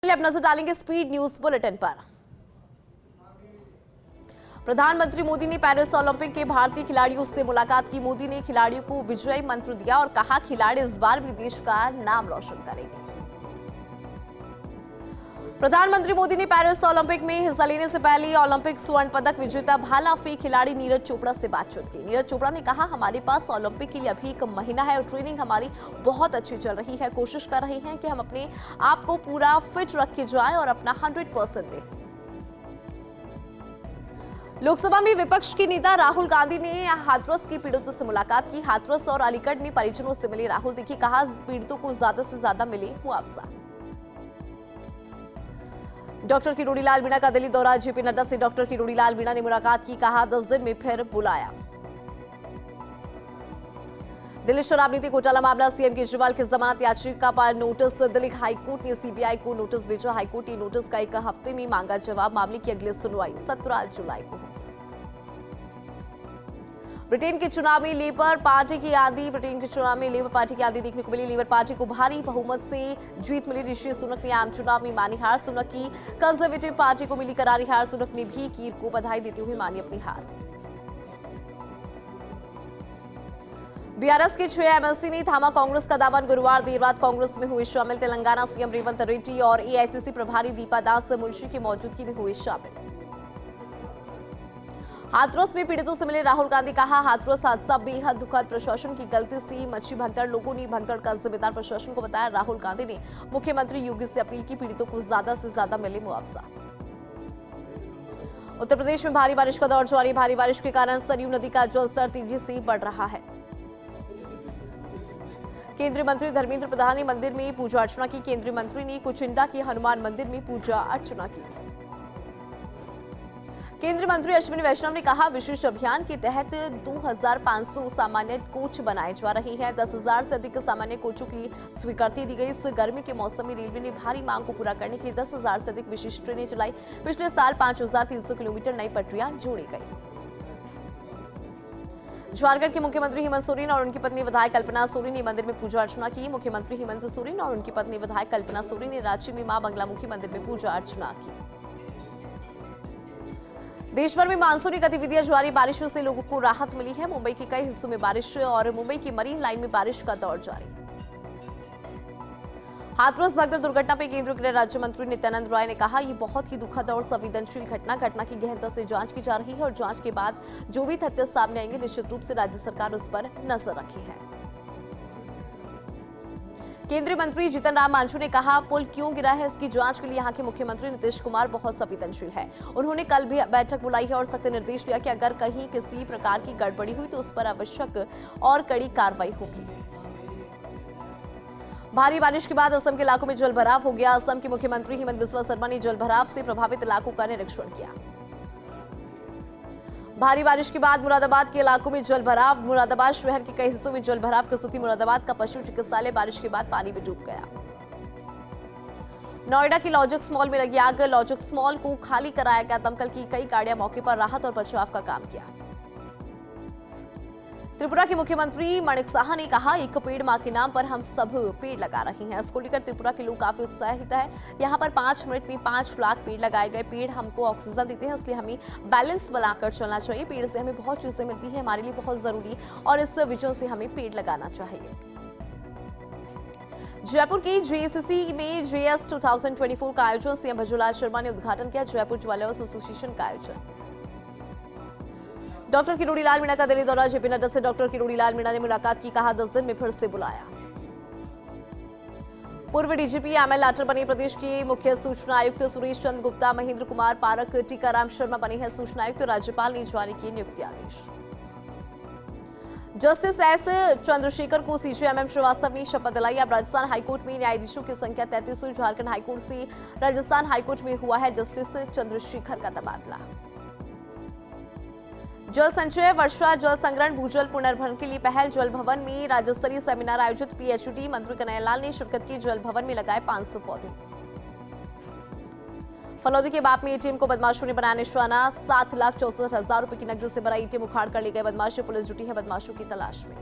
अब नजर डालेंगे स्पीड न्यूज बुलेटिन पर। प्रधानमंत्री मोदी ने पेरिस ओलंपिक के भारतीय खिलाड़ियों से मुलाकात की। मोदी ने खिलाड़ियों को विजयी मंत्र दिया और कहा खिलाड़ी इस बार भी देश का नाम रोशन करेंगे। प्रधानमंत्री मोदी ने पेरिस ओलंपिक में हिस्सा लेने से पहले ओलंपिक स्वर्ण पदक विजेता भाला फेंक खिलाड़ी नीरज चोपड़ा से बातचीत की। नीरज चोपड़ा ने कहा हमारे पास ओलंपिक के लिए अभी 1 महीना है और ट्रेनिंग हमारी बहुत अच्छी चल रही है। कोशिश कर रहे हैं कि हम अपने आप को पूरा फिट रख के जाएं और अपना 100% दें। लोकसभा में विपक्ष के नेता राहुल गांधी ने हाथरस के पीड़ितों से मुलाकात की। हाथरस और अलीगढ़ में परिजनों से मिले राहुल। देखिए कहा पीड़ितों को ज्यादा से ज्यादा मिले मुआवजा। डॉक्टर किरोड़ी लाल मीणा का दिल्ली दौरा। जेपी नड्डा से डॉक्टर किरोड़ी लाल मीणा ने मुलाकात की। कहा 10 दिन में फिर बुलाया। दिल्ली शराब नीति घोटाला मामला। सीएम केजरीवाल की जमानत याचिका पर नोटिस। दिल्ली हाईकोर्ट ने सीबीआई को नोटिस भेजा। हाईकोर्ट ने नोटिस का 1 हफ्ते में मांगा जवाब। मामले की अगली सुनवाई 17 जुलाई को। ब्रिटेन के चुनाव में लेबर पार्टी की आंधी। ब्रिटेन के चुनाव में लेबर पार्टी की आंधी देखने को मिली। लेबर पार्टी को भारी बहुमत से जीत मिली। ऋषि सुनक ने आम चुनाव में मानी हार। सुनक की कंजर्वेटिव पार्टी को मिली करारी हार। सुनक ने भी कीर को बधाई देते हुए मानी अपनी हार। बीआरएस के 6 एमएलसी ने थामा कांग्रेस का दामन। गुरुवार देर रात कांग्रेस में हुए शामिल। तेलंगाना सीएम रेवंत रेड्डी और एआईसीसी प्रभारी दीपा दास मुंशी की मौजूदगी में हुए शामिल। हाथरस में पीड़ितों से मिले राहुल गांधी। कहा हाथरस हादसा बेहद दुखद, प्रशासन की गलती से मची भगदड़। लोगों ने भगदड़ का जिम्मेदार प्रशासन को बताया। राहुल गांधी ने मुख्यमंत्री योगी से अपील की पीड़ितों को ज्यादा से ज्यादा मिले मुआवजा। उत्तर प्रदेश में भारी बारिश का दौर जारी। भारी बारिश के कारण सरयू नदी का जलस्तर तेजी से बढ़ रहा है। केंद्रीय मंत्री धर्मेंद्र प्रधान ने मंदिर में पूजा अर्चना की। केंद्रीय मंत्री ने कुचिंडा के हनुमान मंदिर में पूजा अर्चना की। केंद्रीय मंत्री अश्विनी वैष्णव ने कहा विशेष अभियान के तहत 2500 सामान्य कोच बनाए जा रहे हैं। 10,000 से अधिक सामान्य कोचों की स्वीकृति दी गई। इस गर्मी के मौसम में रेलवे ने भारी मांग को पूरा करने के लिए 10,000 से अधिक विशेष ट्रेनें चलाई। पिछले साल 5,300 किलोमीटर नई पटरियां जोड़ी गई। झारखंड के मुख्यमंत्री हेमंत सोरेन और उनकी पत्नी विधायक कल्पना सोरेन ने मंदिर में पूजा अर्चना की। मुख्यमंत्री हेमंत सोरेन और उनकी पत्नी विधायक कल्पना सोरेन ने रांची में मां बंगलामुखी मंदिर में पूजा अर्चना की। देश भर में मानसूनी गतिविधियां जारी। बारिशों से लोगों को राहत मिली है। मुंबई के कई हिस्सों में बारिश और मुंबई की मरीन लाइन में बारिश का दौर जारी। हाथरस भगदड़ दुर्घटना पर केंद्रीय गृह राज्य मंत्री नित्यानंद राय ने कहा यह बहुत ही दुखद और संवेदनशील घटना की गहनता से जांच की जा रही है और जांच के बाद जो भी तथ्य सामने आएंगे निश्चित रूप से राज्य सरकार उस पर नजर रखी है। केंद्रीय मंत्री जीतन राम मांझी ने कहा पुल क्यों गिरा है इसकी जांच के लिए यहां के मुख्यमंत्री नीतीश कुमार बहुत संवेदनशील है। उन्होंने कल भी बैठक बुलाई है और सख्त निर्देश दिया कि अगर कहीं किसी प्रकार की गड़बड़ी हुई तो उस पर आवश्यक और कड़ी कार्रवाई होगी। भारी बारिश के बाद असम के इलाकों में जलभराव हो गया। असम के मुख्यमंत्री हेमंत बिस्वा शर्मा ने जलभराव से प्रभावित इलाकों का निरीक्षण किया। भारी बारिश के बाद मुरादाबाद के इलाकों में जलभराव। मुरादाबाद शहर के कई हिस्सों में जलभराव की स्थिति। मुरादाबाद का पशु चिकित्सालय बारिश के बाद पानी में डूब गया। नोएडा की लॉजिक्स मॉल में लगी आग। लॉजिक्स मॉल को खाली कराया गया। दमकल की कई गाड़ियां मौके पर राहत और बचाव का काम किया। त्रिपुरा के मुख्यमंत्री माणिक साहा ने कहा एक पेड़ मां के नाम पर हम सब पेड़ लगा रहे हैं। इसको लेकर त्रिपुरा के लोग काफी उत्साहित है। यहाँ पर 5 मिनट में 5 लाख पेड़ लगाए गए। पेड़ हमको ऑक्सीजन देते हैं इसलिए हमें बैलेंस बनाकर चलना चाहिए। पेड़ से हमें बहुत चीजें मिलती है, हमारे लिए बहुत जरूरी और इस विजन से हमें पेड़ लगाना चाहिए। जयपुर की जेएसीसी में जेएस 2024 का आयोजन सीएम भजोलाल शर्मा ने उद्घाटन किया। जयपुर ज्वेलर्स एसोसिएशन का आयोजन। डॉक्टर किरोड़ी लाल मीणा का दिल्ली दौरा। जेपी नड्डा से डॉक्टर किरोड़ी लाल मीणा ने मुलाकात की। कहा 10 दिन में फिर से बुलाया। पूर्व डीजीपी एमएल लाठर बने प्रदेश के मुख्य सूचना आयुक्त। सुरेश चंद्र गुप्ता, महेंद्र कुमार पारक, टीकाराम शर्मा बने हैं सूचना आयुक्त। राज्यपाल ने जारी किए नियुक्ति आदेश। जस्टिस एस चंद्रशेखर को सीजेएमएम श्रीवास्तव ने शपथ दिलाई। अब राजस्थान हाईकोर्ट में न्यायाधीशों की संख्या 33 हुई। झारखंड हाईकोर्ट से राजस्थान हाईकोर्ट में हुआ है जस्टिस चंद्रशेखर का तबादला। जल संचय, वर्षा जल संग्रहण, भूजल पुनर्भरण के लिए पहल। जल भवन में राज्य स्तरीय सेमिनार आयोजित। पीएचडी मंत्री कन्हैयालाल ने शिरकत की। जल भवन में लगाए 500 पौधे। फलौदी के बाप में एटीएम को बदमाशों ने बनाया निशाना। 7,64,000 रुपए की नकदी से भरा एटीएम उखाड़ कर ले गए बदमाश। पुलिस जुटी है बदमाशों की तलाश में।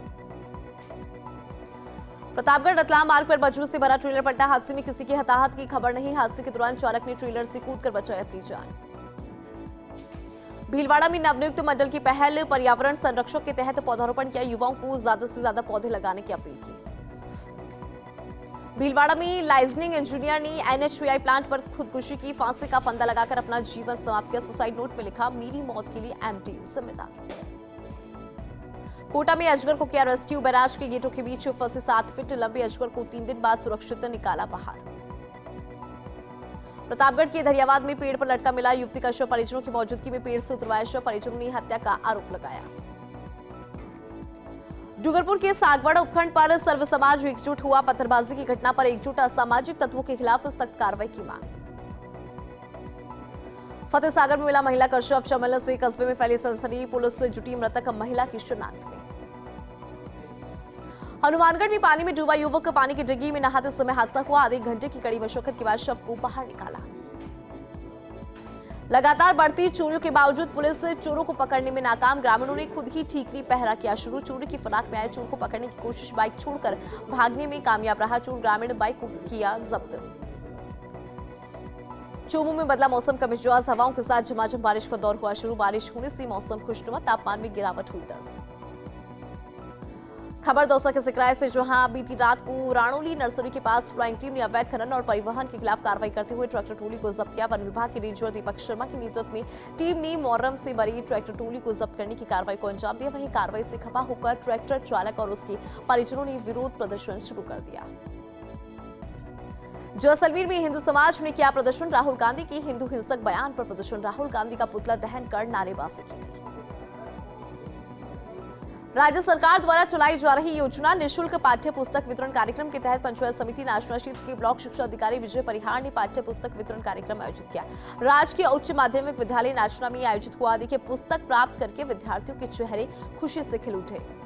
प्रतापगढ़ रतलाम मार्ग पर बजरू से भरा ट्रेलर पलटा। हादसे में किसी की हताहत की खबर नहीं। हादसे के दौरान चालक ने ट्रेलर से कूदकर बचाई अपनी जान। भीलवाड़ा में नवनियुक्त मंडल की पहल, पर्यावरण संरक्षण के तहत पौधारोपण किया। युवाओं को ज्यादा से ज्यादा पौधे लगाने की अपील की। भीलवाड़ा में लाइजनिंग इंजीनियर ने NHAI प्लांट पर खुदकुशी की। फांसी का फंदा लगाकर अपना जीवन समाप्त किया। सुसाइड नोट में लिखा, मेरी मौत के लिए MD जिम्मेदार। कोटा में अजगर को किया रेस्क्यू। बैराज के गेटों के बीच फंसे 7 फीट लंबे अजगर को 3 दिन बाद सुरक्षित निकाला बाहर। प्रतापगढ़ के दरियावाद में पेड़ पर लटका मिला युवती का शव। परिजनों की मौजूदगी में पेड़ से उतरवाया शव। परिजनों ने हत्या का आरोप लगाया। डूंगरपुर के सागवाड़ा उपखंड पर सर्व समाज एकजुट हुआ। पत्थरबाजी की घटना पर एकजुट असामाजिक तत्वों के खिलाफ सख्त कार्रवाई की मांग। फतेह सागर में मिला महिला का शव। शव मिलने से कस्बे में फैली सनसनी। पुलिस से जुटी मृतक महिला की शिनाख्त में। हनुमानगढ़ में पानी में डूबा युवक, पानी की डिग्गी में नहाते समय हादसा हुआ। आधे घंटे की कड़ी मशक्कत के बाद शव को बाहर निकाला। लगातार बढ़ती चोरियों के बावजूद पुलिस चोरों को पकड़ने में नाकाम। ग्रामीणों ने खुद ही ठीकरी पहरा किया शुरू। चोरी की फिराक में आए चोर को पकड़ने की कोशिश। बाइक छोड़कर भागने में कामयाब रहा चोर। ग्रामीण बाइक को किया जब्त। चोमू में बदला मौसम का मिजाज। हवाओं के साथ झमाझम बारिश का दौर हुआ शुरू। बारिश होने से मौसम खुशनुमा। तापमान में गिरावट हुई 10। खबर दौसा के सिकराय से, जहां बीती रात को राणोली नर्सरी के पास फ्लाइंग टीम ने अवैध खनन और परिवहन के खिलाफ कार्रवाई करते हुए ट्रैक्टर ट्रॉली को जब्त किया। वन विभाग के रेंजर दीपक शर्मा के नेतृत्व में टीम ने मोहर्रम से भरी ट्रैक्टर ट्रॉली को जब्त करने की कार्रवाई को अंजाम दिया। वहीं कार्रवाई से खफा होकर ट्रैक्टर चालक और उसके परिजनों ने विरोध प्रदर्शन शुरू कर दिया। जैसलमेर में हिंदू समाज ने किया प्रदर्शन। राहुल गांधी के हिंदू हिंसक बयान पर प्रदर्शन। राहुल गांधी का पुतला दहन कर नारेबाजी की गई। राज्य सरकार द्वारा चलाई जा रही योजना निःशुल्क पाठ्य पुस्तक वितरण कार्यक्रम के तहत पंचायत समिति नाचना क्षेत्र के ब्लॉक शिक्षा अधिकारी विजय परिहार ने पाठ्य पुस्तक वितरण कार्यक्रम आयोजित किया। राजकीय उच्च माध्यमिक विद्यालय नाचना में आयोजित हुआ। देखिए, पुस्तक प्राप्त करके विद्यार्थियों के चेहरे खुशी से खिल उठे।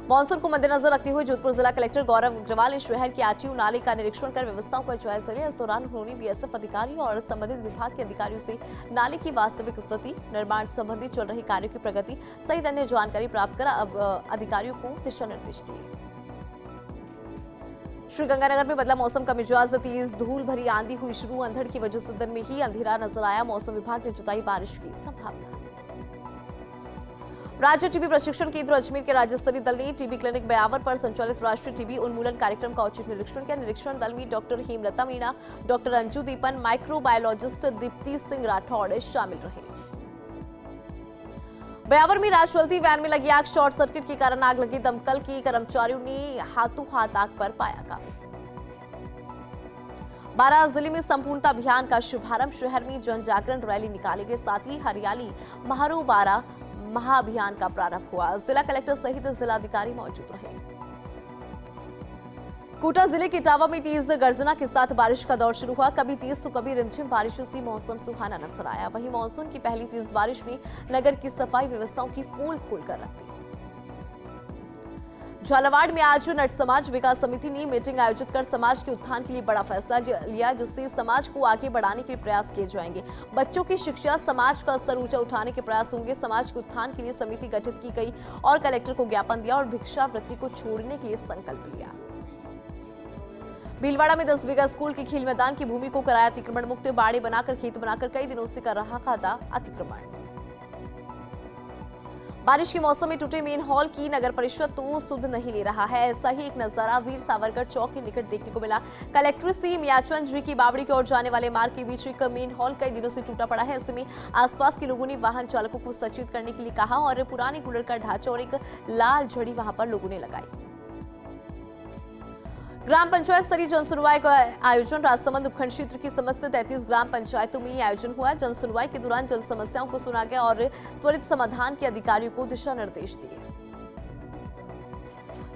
मानसून को मद्देनजर रखते हुए जोधपुर जिला कलेक्टर गौरव अग्रवाल ने शहर के आरटीओ नाले का निरीक्षण कर व्यवस्थाओं पर जायजा लिया। इस दौरान उन्होंने BSF अधिकारियों और संबंधित विभाग के अधिकारियों से नाले की वास्तविक स्थिति, निर्माण संबंधी चल रहे कार्यों की प्रगति सहित अन्य जानकारी प्राप्त कर अधिकारियों को दिशा निर्देश दिए। श्रीगंगानगर में बदला मौसम का मिजाज। तेज धूल भरी आंधी हुई शुरू। अंधड़ की वजह से दिन में ही अंधेरा नजर आया। मौसम विभाग ने जताई बारिश की संभावना। राज्य टीबी प्रशिक्षण केंद्र अजमेर के राज्य स्तरीय दल ने टीबी क्लिनिक ब्यावर पर संचालित राष्ट्रीय टीबी उन्मूलन कार्यक्रम का औचक निरीक्षण किया। निरीक्षण दल में doctor Hemlata Meena, doctor Anju Deepan, microbiologist Deepti Singh Rathore शामिल रहे। ब्यावर में राज चलती वैन में लगी आग। शॉर्ट सर्किट के कारण आग लगी। दमकल के कर्मचारियों ने हाथों हाथ आग पर पाया काबू। बारां जिले में संपूर्णता अभियान का शुभारंभ। शहर में जन जागरण रैली निकाली गई। साथ ही हरियाली महारो बारा महाअभियान का प्रारंभ हुआ। जिला कलेक्टर सहित जिलाधिकारी मौजूद रहे। कोटा जिले के इटावा में तेज गर्जना के साथ बारिश का दौर शुरू हुआ। कभी तेज तो कभी रिमझिम बारिशों से मौसम सुहाना नजर आया। वहीं मानसून की पहली तेज बारिश में नगर की सफाई व्यवस्थाओं की पोल खोलकर रख दी। झालावाड़ में आज नट समाज विकास समिति ने मीटिंग आयोजित कर समाज के उत्थान के लिए बड़ा फैसला लिया, जिससे समाज को आगे बढ़ाने के लिए प्रयास किए जाएंगे। बच्चों की शिक्षा, समाज का स्तर ऊंचा उठाने के प्रयास होंगे। समाज के उत्थान के लिए समिति गठित की गई और कलेक्टर को ज्ञापन दिया और भिक्षावृत्ति को छोड़ने के लिए संकल्प लिया। भीलवाड़ा में 10 बीघा स्कूल के खेल मैदान की भूमि को कराया अतिक्रमण मुक्त। बाड़े बनाकर खेत बनाकर कई दिनों से कर रहा था अतिक्रमण। बारिश के मौसम में टूटे मेन हॉल की नगर परिषद तो सुध नहीं ले रहा है। ऐसा ही एक नजारा वीर सावरकर चौक के निकट देखने को मिला। कलेक्ट्रेट से मियाचंद जी की बावड़ी की ओर जाने वाले मार्ग के बीच एक मेन हॉल कई दिनों से टूटा पड़ा है। ऐसे में आसपास के लोगों ने वाहन चालकों को सचेत करने के लिए कहा और पुराने कूलर का ढांचा और एक लाल झड़ी वहां पर लोगों ने लगाई। ग्राम पंचायत स्तरीय जन सुनवाई का आयोजन राजसमंद उपखंड क्षेत्र की समस्त 33 ग्राम पंचायतों में आयोजन हुआ। जन सुनवाई के दौरान जन समस्याओं को सुना गया और त्वरित समाधान के अधिकारियों को दिशा निर्देश दिए।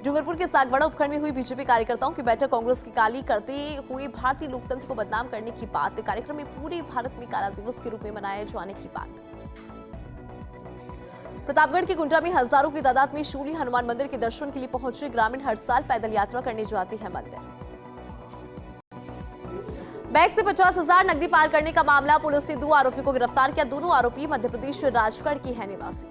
डूंगरपुर के सागवाड़ा उपखंड में हुई बीजेपी कार्यकर्ताओं की बैठक। कांग्रेस की काली करते हुए भारतीय लोकतंत्र को बदनाम करने की बात। कार्यक्रम में पूरे भारत में काला दिवस के रूप में मनाए जाने की बात। प्रतापगढ़ के कुंडा में हजारों की तादाद में शूली हनुमान मंदिर के दर्शन के लिए पहुंचे ग्रामीण हर साल पैदल यात्रा करने जाते हैं मंदिर। बैग से 50,000 नकदी पार करने का मामला। पुलिस ने 2 आरोपियों को गिरफ्तार किया। दोनों आरोपी मध्य प्रदेश राजगढ़ की है निवासी।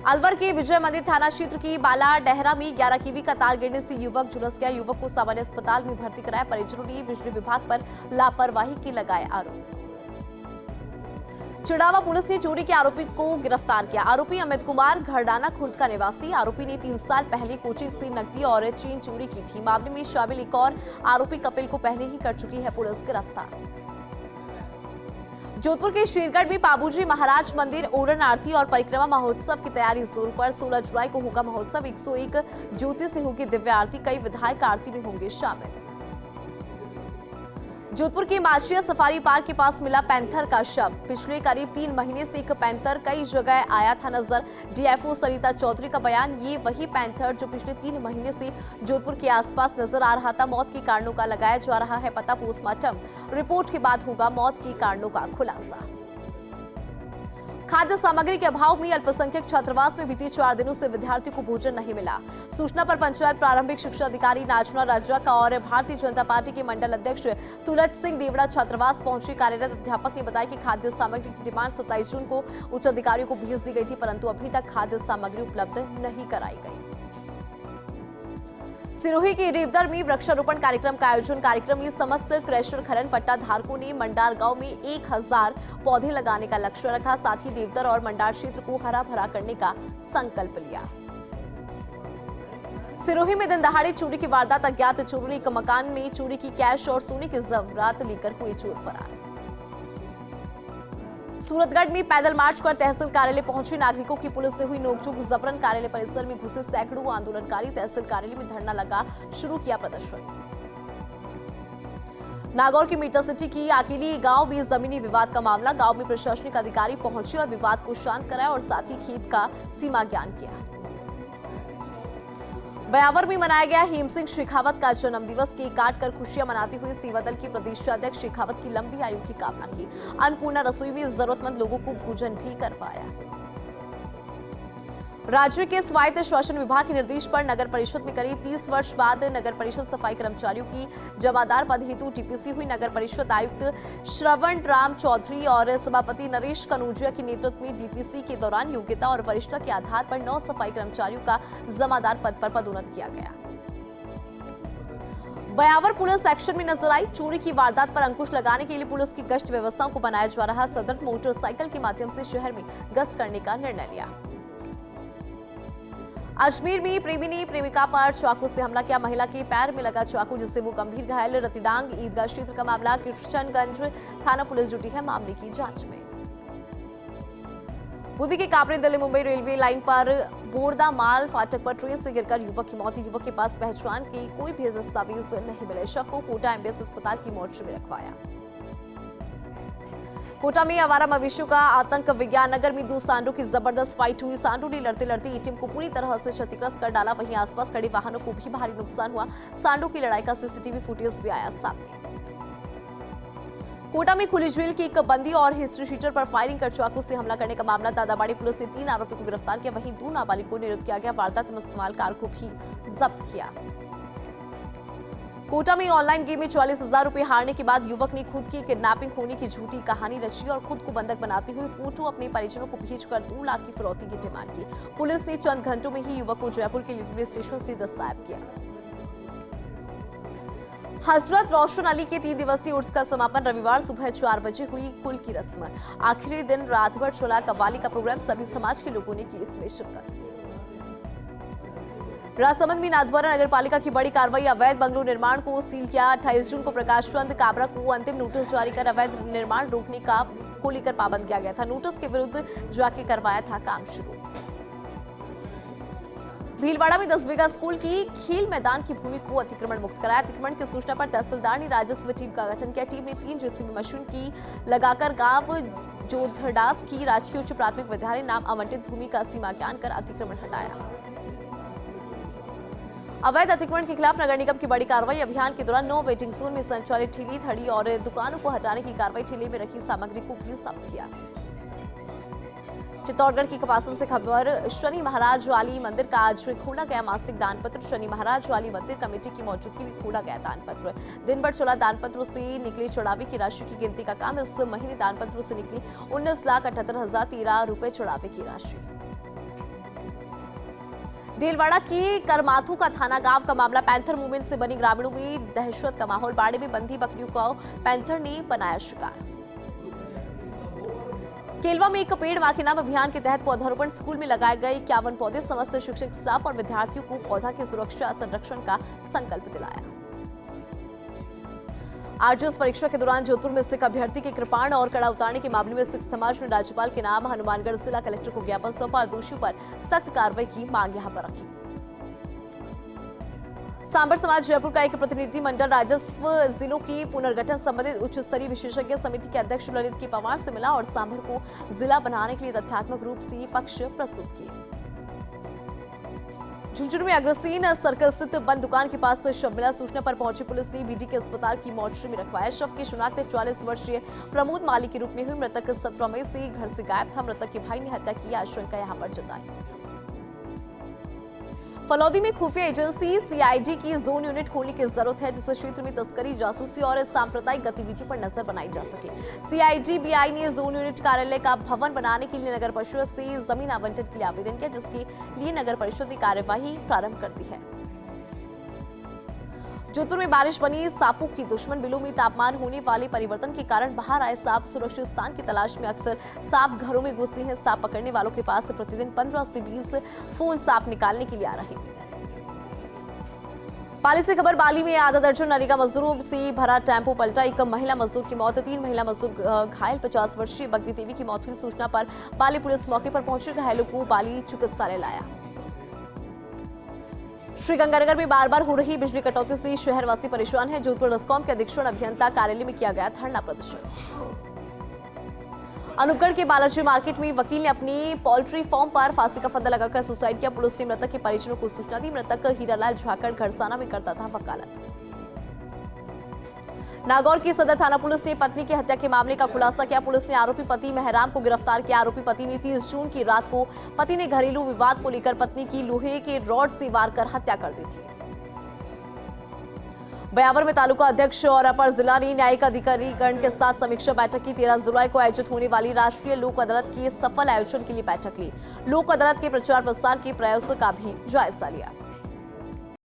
अलवर के विजय मंदिर थाना क्षेत्र की बाला डहरा में 11 कीवी का तार गिरने से युवक झुलस गया। युवक को सामान्य अस्पताल में भर्ती कराया। परिजनों ने बिजली विभाग पर लापरवाही की लगाए आरोप। चिड़ावा पुलिस ने चोरी के आरोपी को गिरफ्तार किया। आरोपी अमित कुमार घरडाना खुर्द का निवासी। आरोपी ने 3 साल पहले कोचिंग से नकदी और चेन चोरी की थी। मामले में शामिल एक और आरोपी कपिल को पहले ही कर चुकी है पुलिस गिरफ्तार। जोधपुर के शेरगढ़ में बाबूजी महाराज मंदिर ओरन आरती और परिक्रमा महोत्सव की तैयारी जोर पर। 16 जुलाई को होगा महोत्सव। 101 ज्योति से होगी दिव्य आरती। कई विधायक आरती में होंगे शामिल। जोधपुर के माचिया सफारी पार्क के पास मिला पैंथर का शव। पिछले करीब 3 महीने से एक पैंथर कई जगह आया था नजर। डीएफओ सरिता चौधरी का बयान, ये वही पैंथर जो पिछले 3 महीने से जोधपुर के आसपास नजर आ रहा था। मौत के कारणों का लगाया जा रहा है पता। पोस्टमार्टम रिपोर्ट के बाद होगा मौत के कारणों का खुलासा। खाद्य सामग्री के अभाव में अल्पसंख्यक छात्रावास में बीते 4 दिनों से विद्यार्थियों को भोजन नहीं मिला। सूचना पर पंचायत प्रारंभिक शिक्षा अधिकारी नाजना राजक और भारतीय जनता पार्टी के मंडल अध्यक्ष तुलज सिंह देवड़ा छात्रावास पहुंचे। कार्यरत अध्यापक ने बताया कि खाद्य सामग्री की डिमांड 27 जून को उच्च अधिकारियों को भेज दी गई थी, परंतु अभी तक खाद्य सामग्री उपलब्ध नहीं कराई गई। सिरोही के रेवदर में वृक्षारोपण कार्यक्रम का आयोजन। कार्यक्रम में समस्त क्रैशर खनन पट्टा धारकों ने मंडार गांव में 1000 पौधे लगाने का लक्ष्य रखा। साथ ही रेवदर और मंडार क्षेत्र को हरा भरा करने का संकल्प लिया। सिरोही में दिन दहाड़े चोरी की वारदात। अज्ञात चोरों ने एक मकान में चोरी की कैश और सोने की जेवरात लेकर हुए चोर फरार। सूरतगढ़ में पैदल मार्च कर तहसील कार्यालय पहुंचे नागरिकों की पुलिस से हुई नोकझोंक। जबरन कार्यालय परिसर में घुसे सैकड़ों आंदोलनकारी। तहसील कार्यालय में धरना लगा शुरू किया प्रदर्शन। नागौर की मीटा सिटी की अकेली गांव में जमीनी विवाद का मामला। गांव में प्रशासनिक अधिकारी पहुंचे और विवाद को शांत कराया और साथ ही खेत का सीमा ज्ञान किया। ब्यावर में मनाया गया हेम सिंह शेखावत का जन्मदिवस। केक काटकर खुशियां मनाते हुए सेवा दल के प्रदेश अध्यक्ष शेखावत की लंबी आयु की कामना की। अन्नपूर्णा रसोई में जरूरतमंद लोगों को भोजन भी करवाया। राज्य के स्वायत्त शासन विभाग के निर्देश पर नगर परिषद में करीब 30 वर्ष बाद नगर परिषद सफाई कर्मचारियों की जमादार पद हेतु टीपीसी हुई। नगर परिषद आयुक्त श्रवण राम चौधरी और सभापति नरेश कनौजिया के नेतृत्व में डीपीसी के दौरान योग्यता और वरिष्ठता के आधार पर 9 सफाई कर्मचारियों का जमादार पद पर पदोन्नत किया गया। ब्यावर पुलिस एक्शन में नजर आई। चोरी की वारदात पर अंकुश लगाने के लिए पुलिस की गश्त व्यवस्थाओं को बनाया जा रहा। सदर मोटरसाइकिल के माध्यम से शहर में गश्त करने का निर्णय लिया। अजमेर में प्रेमी ने प्रेमिका पर चाकू से हमला किया। महिला के पैर में लगा चाकू जिससे वो गंभीर घायल। रतिडांग ईदगाह क्षेत्र का मामला। किशनगंज थाना पुलिस जुटी है मामले की जांच में। बूंदी के कापरे दिल्ली मुंबई रेलवे लाइन पर बोरदा माल फाटक पर ट्रेन से गिरकर युवक की मौत। युवक के पास पहचान के कोई भी दस्तावेज नहीं मिले। शव को कोटा एमबीएस अस्पताल की मोर्चरी में रखवाया। कोटा में आवारा मवेशियों का आतंक। विज्ञान नगर में 2 सांडों की जबरदस्त फाइट हुई। सांडों ने लड़ते लड़ते एटीएम को पूरी तरह से क्षतिग्रस्त कर डाला। वहीं आसपास खड़े वाहनों को भी भारी नुकसान हुआ। सांडों की लड़ाई का सीसीटीवी फुटेज भी आया सामने। कोटा में खुली जेल की एक बंदी और हिस्ट्री शीटर पर फायरिंग कर चाकू से हमला करने का मामला। दादाबाड़ी पुलिस ने 3 आरोपियों को गिरफ्तार किया। वहीं 2 नाबालिग को निरुद्ध किया गया। वारदात में इस्तेमाल कार को भी जब्त किया। कोटा में ऑनलाइन गेम में 44,000 रुपए हारने के बाद युवक ने खुद की किडनैपिंग होने की झूठी कहानी रची और खुद को बंधक बनाते हुए फोटो अपने परिजनों को भेजकर 2 लाख की फिरौती की डिमांड की। पुलिस ने चंद घंटों में ही युवक को जयपुर के रेलवे स्टेशन से दस्तावेज किया। हजरत रोशन अली के 3 दिवसीय उर्स का समापन रविवार सुबह 4 बजे हुई। कुल की रस्म। आखिरी दिन रात भर चला कव्वाली का प्रोग्राम। सभी समाज के लोगों ने की इसमें शिरकत। राजसमंद में नाथद्वारा नगर पालिका की बड़ी कार्रवाई। अवैध बंगलों निर्माण को सील किया। 28 जून को प्रकाश चंद काबरा को अंतिम नोटिस जारी कर अवैध निर्माण रोकने को लेकर पाबंद किया गया था। नोटिस के विरुद्ध जाके करवाया था काम शुरू। भीलवाड़ा में 10 बीघा स्कूल की खेल मैदान की भूमि को अतिक्रमण मुक्त कराया। अतिक्रमण की सूचना पर तहसीलदार ने राजस्व टीम का गठन किया। टीम ने 3 जेसीबी मशीन की लगाकर गांव जोधडास की राजकीय उच्च प्राथमिक विद्यालय नाम आवंटित भूमि का सीमा ज्ञान कर अतिक्रमण हटाया। अवैध अतिक्रमण के खिलाफ नगर निगम की बड़ी कार्रवाई। अभियान के दौरान 9 वेटिंग जोन में संचालित ठेली थड़ी और दुकानों को हटाने की कार्रवाई। ठेले में रखी सामग्री को भी जब्त किया। चित्तौड़गढ़ की कपासन से खबर। शनि महाराज वाली मंदिर का आज खोला गया मासिक दान पत्र। शनि महाराज वाली मंदिर कमेटी की मौजूदगी में खोला गया दान पत्र। दिन भर चला दान पत्रों से निकले चढ़ावे की राशि की गिनती का काम। इस महीने दान पत्रों से निकली 19,78,013 रुपए चढ़ावे की राशि। देलवाड़ा की करमाथू का थाना गांव का मामला पैंथर मूवमेंट से बनी ग्रामीणों में दहशत का माहौल। बाड़े में बंधी बकरियों को पैंथर ने बनाया शिकार। केलवा में एक पेड़ मां के नाम अभियान के तहत पौधारोपण। स्कूल में लगाए गए 51 पौधे। समस्त शिक्षक स्टाफ और विद्यार्थियों को पौधा की सुरक्षा संरक्षण का संकल्प दिलाया। आरजीएस परीक्षा के दौरान जोधपुर में सिख अभ्यर्थी के कृपाण और कड़ा उतारने के मामले में सिख समाज ने राज्यपाल के नाम हनुमानगढ़ जिला कलेक्टर को ज्ञापन सौंपा और दोषियों पर सख्त कार्रवाई की मांग यहां पर रखी। सांबर समाज जयपुर का एक प्रतिनिधिमंडल राजस्व जिलों की पुनर्गठन संबंधित उच्च स्तरीय विशेषज्ञ समिति के अध्यक्ष ललित के पवार से मिला और सांबर को जिला बनाने के लिए तथ्यात्मक रूप से पक्ष प्रस्तुत किए। झुंझुनू में अग्रसेन सर्कल स्थित बंद दुकान के पास शव मिला। सूचना पर पहुंची पुलिस ने बीडी के अस्पताल की मोर्चरी में रखवाया। शव की शिनाख्त 44 वर्षीय प्रमोद माली के रूप में हुई। मृतक 17 मई से घर से गायब था। मृतक के भाई ने हत्या की आशंका यहां पर जताई। फलौदी में खुफिया एजेंसी सीआईडी की जोन यूनिट खोलने की जरूरत है, जिससे क्षेत्र में तस्करी, जासूसी और सांप्रदायिक गतिविधियों पर नजर बनाई जा सके। सीआईडी बीआई ने जोन यूनिट कार्यालय का भवन बनाने के लिए नगर परिषद से जमीन आवंटन के लिए आवेदन किया, जिसके लिए नगर परिषद ने कार्यवाही प्रारंभ कर दी है। जोधपुर में बारिश बनी सांपों की दुश्मन। बिलों में तापमान होने वाले परिवर्तन के कारण बाहर आए सांप सुरक्षित स्थान की तलाश में अक्सर सांप घरों में घुसते हैं। सांप पकड़ने वालों के पास प्रतिदिन 15 से 20 फोन सांप निकालने के लिए आ रहे। पाली से खबर। बाली में आधा दर्जन नरेगा मजदूरों से भरा टेम्पो पलटा। एक महिला मजदूर की मौत, 3 महिला मजदूर घायल। 50 वर्षीय बगदी देवी की मौत हुई। सूचना पर पाली पुलिस मौके पर पहुंची, घायलों को पाली चिकित्सालय लाया। श्रीगंगानगर में बार बार हो रही बिजली कटौती से शहरवासी परेशान है। जोधपुर डिस्कॉम के अधीक्षण अभियंता कार्यालय में किया गया धरना प्रदर्शन। अनूपगढ़ के बालाजी मार्केट में वकील ने अपनी पोल्ट्री फार्म पर फांसी का फंदा लगाकर सुसाइड किया। पुलिस ने मृतक के परिजनों को सूचना दी। मृतक हीरालाल झाकड़ घरसाना में करता था वकालत। नागौर की सदर थाना पुलिस ने पत्नी की हत्या के मामले का खुलासा किया। पुलिस ने आरोपी पति मेहराम को गिरफ्तार किया। आरोपी पति ने 30 जून की रात को पति ने घरेलू विवाद को लेकर पत्नी की लोहे के रॉड से वार कर हत्या कर दी थी। बयावर में तालुका अध्यक्ष और अपर जिला ने न्यायिक अधिकारीगण के साथ समीक्षा बैठक की। 13 जुलाई को आयोजित होने वाली राष्ट्रीय लोक अदालत के सफल आयोजन के लिए बैठक ली। लोक अदालत के प्रचार प्रसार के प्रयासों का भी जायजा लिया।